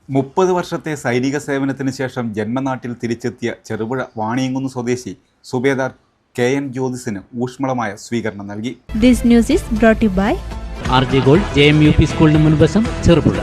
30 വർഷത്തെ സൈനിക സേവനത്തിന് ശേഷം ജന്മനാട്ടിൽ തിരിച്ചെത്തിയ ചെറുപുഴ വാണിയങ്കുന്ന് സ്വദേശി സുബേദാർ KN ജ്യോതിസിന് ഊഷ്മളമായ സ്വീകരണം നൽകി. This news is brought to you by RJ Gold JMUP സ്കൂളിന് മുൻവശം ചെറുപുഴ.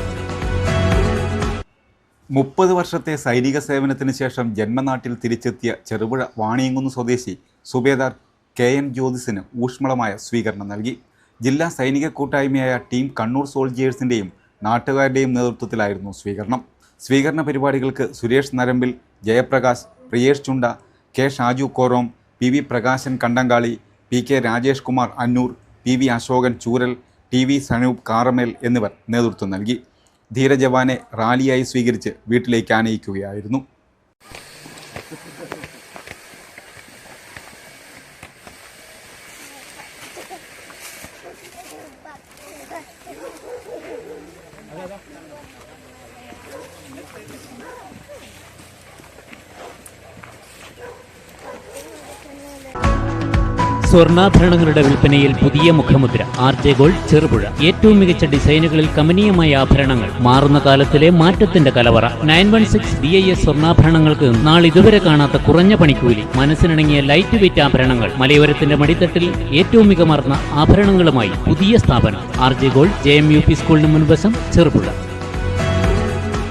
30 വർഷത്തെ സൈനിക സേവനത്തിന് ശേഷം ജന്മനാട്ടിൽ തിരിച്ചെത്തിയ ചെറുപുഴ വാണിയങ്കുന്ന് സ്വദേശി സുബേദാർ KN ജ്യോതിസിന് ഊഷ്മളമായ സ്വീകരണം നൽകി. ജില്ലാ സൈനിക കൂട്ടായ്മയായ ടീം കണ്ണൂർ സോൾജിയേഴ്സിൻ്റെയും നാട്ടുകാരുടെയും നേതൃത്വത്തിലായിരുന്നു സ്വീകരണം. സ്വീകരണ പരിപാടികൾക്ക് സുരേഷ് നരമ്പിൽ, ജയപ്രകാശ്, പ്രിയേഷ് ചുണ്ട, K Shaju Korom, PV Prakashan Kandankali, PK Rajesh Kumar അന്നൂർ, PV അശോകൻ ചൂരൽ, TV സനൂപ് കാറമേൽ എന്നിവർ നേതൃത്വം നൽകി. ധീരജവാനെ റാലിയായി സ്വീകരിച്ച് വീട്ടിലേക്ക് ആനയിക്കുകയായിരുന്നു. സ്വർണ്ണാഭരണങ്ങളുടെ വിൽപ്പനയിൽ പുതിയ മുഖമുദ്ര. RJ gold Cherupuzha. ഏറ്റവും മികച്ച ഡിസൈനുകളിൽ കമനീയമായ ആഭരണങ്ങൾ. മാറുന്ന കാലത്തിലെ മാറ്റത്തിന്റെ കലവറ. 916 BIS സ്വർണ്ണാഭരണങ്ങൾക്ക് നാളിതുവരെ കാണാത്ത കുറഞ്ഞ പണിക്കൂലി. മനസ്സിനിണങ്ങിയ ലൈറ്റ് വെയ്റ്റ് ആഭരണങ്ങൾ. മലയോരത്തിന്റെ മടിത്തട്ടിൽ ഏറ്റവും മികമാർന്ന ആഭരണങ്ങളുമായി പുതിയ സ്ഥാപനം RJ ഗോൾഡ് JMUP സ്കൂളിന് മുൻവശം ചെറുപുഴ.